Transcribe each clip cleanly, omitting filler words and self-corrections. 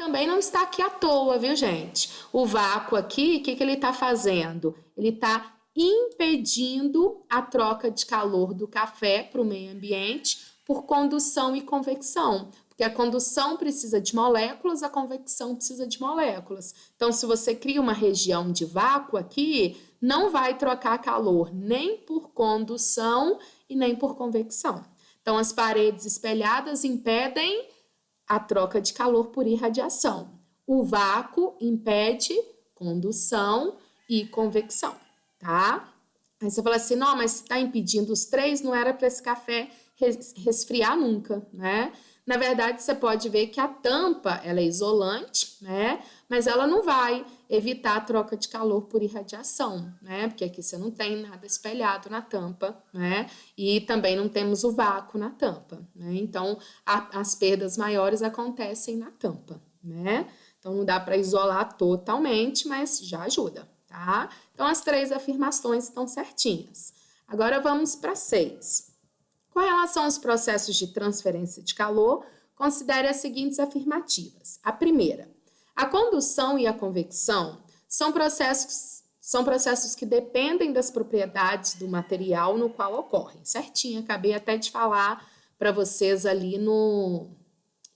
também não está aqui à toa, viu, gente? O vácuo aqui, o que ele está fazendo? Ele está impedindo a troca de calor do café para o meio ambiente por condução e convecção. Porque a condução precisa de moléculas, a convecção precisa de moléculas. Então, se você cria uma região de vácuo aqui, não vai trocar calor nem por condução e nem por convecção. Então, as paredes espelhadas impedem a troca de calor por irradiação. O vácuo impede condução e convecção, tá? Aí você fala assim, não, mas se está impedindo os três, não era para esse café resfriar nunca, né? Na verdade, você pode ver que a tampa, ela é isolante, né? Mas ela não vai evitar a troca de calor por irradiação, né? Porque aqui você não tem nada espelhado na tampa, né? E também não temos o vácuo na tampa, né? Então, as perdas maiores acontecem na tampa, né? Então, não dá para isolar totalmente, mas já ajuda, tá? Então, as 3 afirmações estão certinhas. Agora, vamos para 6. Com relação aos processos de transferência de calor, considere as seguintes afirmativas. A primeira, a condução e a convecção são processos que dependem das propriedades do material no qual ocorrem. Certinho, acabei até de falar para vocês ali como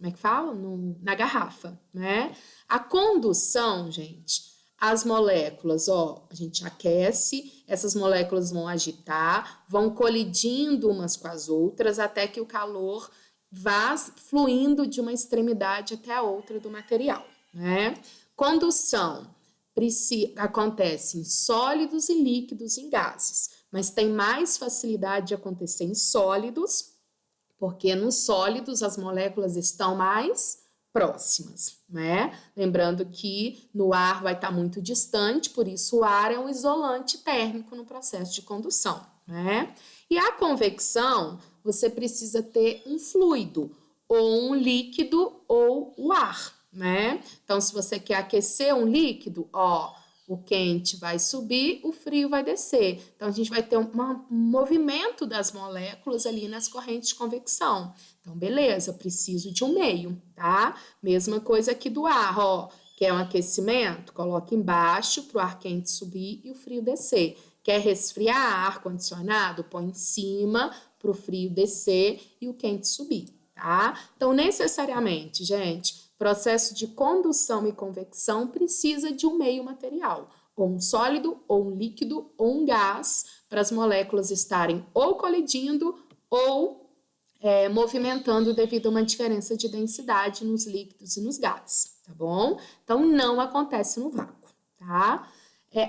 é que fala? Na garrafa, né? A condução, gente, as moléculas, a gente aquece, essas moléculas vão agitar, vão colidindo umas com as outras até que o calor vá fluindo de uma extremidade até a outra do material, né? Condução acontece em sólidos e líquidos em gases, mas tem mais facilidade de acontecer em sólidos, porque nos sólidos as moléculas estão mais próximas, né? Lembrando que no ar vai estar muito distante, por isso o ar é um isolante térmico no processo de condução, né? E a convecção, você precisa ter um fluido, ou um líquido, ou o ar, né? Então, se você quer aquecer um líquido, o quente vai subir, o frio vai descer. Então, a gente vai ter um movimento das moléculas ali nas correntes de convecção. Então, beleza, preciso de um meio, tá? Mesma coisa aqui do ar, quer um aquecimento? Coloca embaixo para o ar quente subir e o frio descer. Quer resfriar ar-condicionado? Põe em cima para o frio descer e o quente subir, tá? Então, necessariamente, gente, processo de condução e convecção precisa de um meio material, ou um sólido, ou um líquido, ou um gás, para as moléculas estarem ou colidindo ou movimentando devido a uma diferença de densidade nos líquidos e nos gases, tá bom? Então, não acontece no vácuo, tá?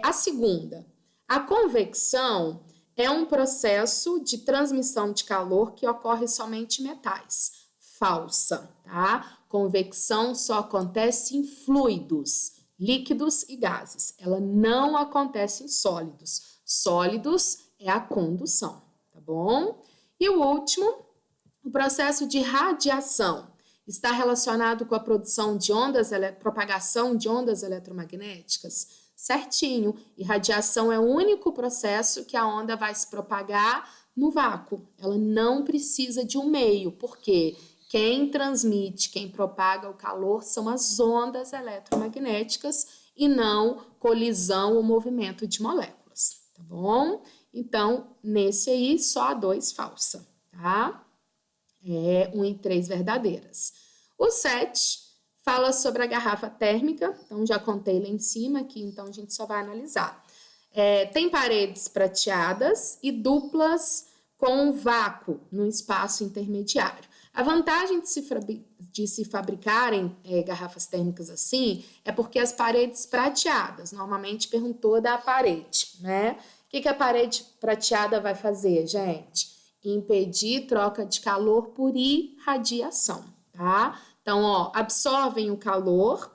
A segunda, a convecção é um processo de transmissão de calor que ocorre somente em metais. Falsa, tá? Convecção só acontece em fluidos, líquidos e gases. Ela não acontece em sólidos. Sólidos é a condução, tá bom? E o último, o processo de radiação está relacionado com a produção de propagação de ondas eletromagnéticas? Certinho. E radiação é o único processo que a onda vai se propagar no vácuo. Ela não precisa de um meio, porque quem transmite, quem propaga o calor são as ondas eletromagnéticas e não colisão ou movimento de moléculas, tá bom? Então, nesse aí, só a 2 falsa, tá? 1 e 3 verdadeiras. O 7 fala sobre a garrafa térmica, então já contei lá em cima aqui, então a gente só vai analisar. Tem paredes prateadas e duplas com vácuo no espaço intermediário. A vantagem de se fabricarem garrafas térmicas assim é porque as paredes prateadas, normalmente perguntou da parede, né? O que a parede prateada vai fazer, gente? Impedir troca de calor por irradiação, tá? Então, absorvem o calor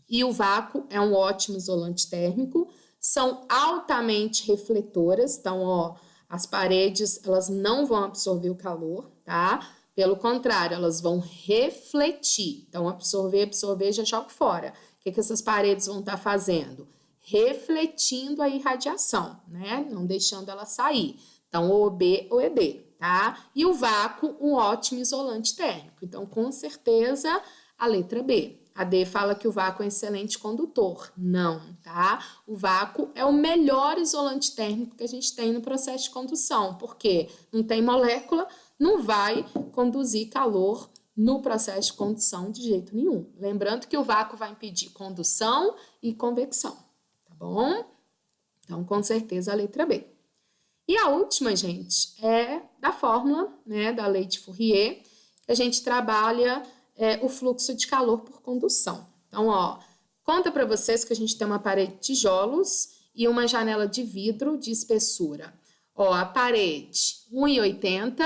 e o vácuo é um ótimo isolante térmico, são altamente refletoras, então, as paredes, elas não vão absorver o calor, tá? Pelo contrário, elas vão refletir. Então, absorver, já joga fora. O que essas paredes vão estar fazendo? Refletindo a irradiação, né? Não deixando ela sair. Então, ou B ou ED, tá? E o vácuo, um ótimo isolante térmico. Então, com certeza, a letra B. A D fala que o vácuo é um excelente condutor. Não, tá? O vácuo é o melhor isolante térmico que a gente tem no processo de condução, porque não tem molécula, não vai conduzir calor no processo de condução de jeito nenhum. Lembrando que o vácuo vai impedir condução e convecção, tá bom? Então, com certeza, a letra B. E a última, gente, é da fórmula, né, da lei de Fourier, que a gente trabalha o fluxo de calor por condução. Então, ó, conta para vocês que a gente tem uma parede de tijolos e uma janela de vidro de espessura. Ó, a parede 1,80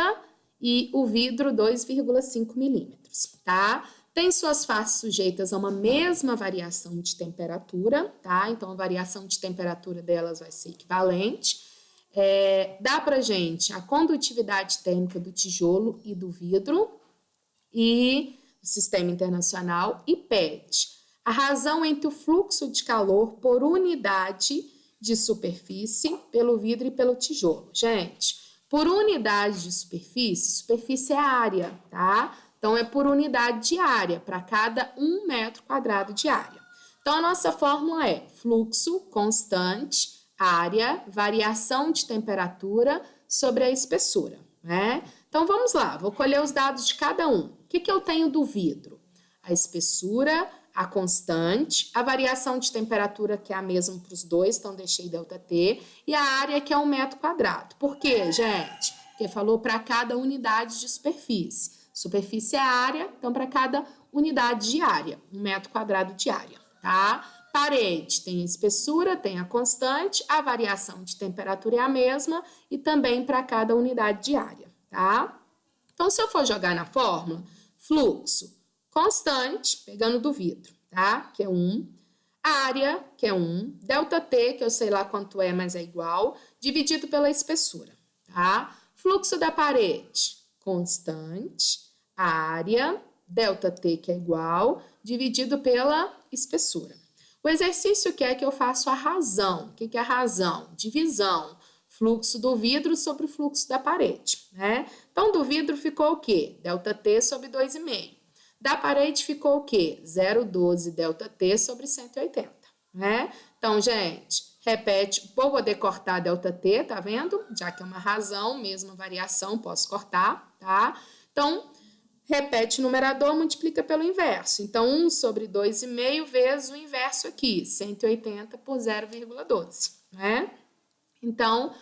e o vidro 2,5 milímetros, tá? Tem suas faces sujeitas a uma mesma variação de temperatura, tá? Então, a variação de temperatura delas vai ser equivalente. Dá pra gente a condutividade térmica do tijolo e do vidro e do sistema internacional e pede a razão entre o fluxo de calor por unidade de superfície pelo vidro e pelo tijolo. Gente, por unidade de superfície, superfície é área, tá? Então, é por unidade de área, para cada 1 metro quadrado de área. Então, a nossa fórmula é fluxo constante, área, variação de temperatura sobre a espessura, né? Então, vamos lá, vou colher os dados de cada um. O que eu tenho do vidro? A espessura, a constante, a variação de temperatura, que é a mesma para os dois, então deixei ΔT, e a área, que é 1 metro quadrado. Por quê, gente? Porque falou para cada unidade de superfície. Superfície é área, então para cada unidade de área, 1 metro quadrado de área, tá? Parede tem a espessura, tem a constante, a variação de temperatura é a mesma e também para cada unidade de área, tá? Então, se eu for jogar na fórmula, fluxo constante, pegando do vidro, tá? Que é 1, área, que é 1, ΔT, que eu sei lá quanto é, mas é igual, dividido pela espessura, tá? Fluxo da parede, constante, área, ΔT, que é igual, dividido pela espessura. O exercício quer que eu faça a razão. O que é a razão? Divisão. Fluxo do vidro sobre o fluxo da parede, né? Então, do vidro ficou o quê? ΔT sobre 2,5. Da parede ficou o quê? 0,12 ΔT sobre 180, né? Então, gente, repete. Vou poder cortar ΔT, tá vendo? Já que é uma razão, mesma variação, posso cortar, tá? Então, repete o numerador, multiplica pelo inverso. Então, 1 sobre 2,5 vezes o inverso aqui, 180 por 0,12, né? Então,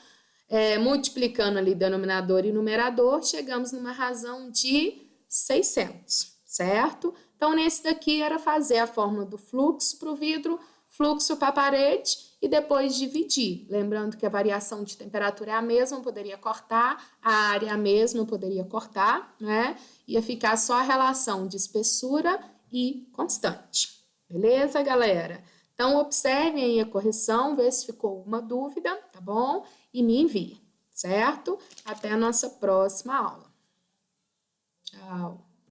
multiplicando ali denominador e numerador, chegamos numa razão de 600, certo? Então, nesse daqui era fazer a fórmula do fluxo para o vidro, fluxo para a parede e depois dividir. Lembrando que a variação de temperatura é a mesma, eu poderia cortar, a área é a mesma, eu poderia cortar, né? Ia ficar só a relação de espessura e constante. Beleza, galera? Então, observem aí a correção, vê se ficou alguma dúvida, tá bom? E me envie, certo? Até a nossa próxima aula. Tchau!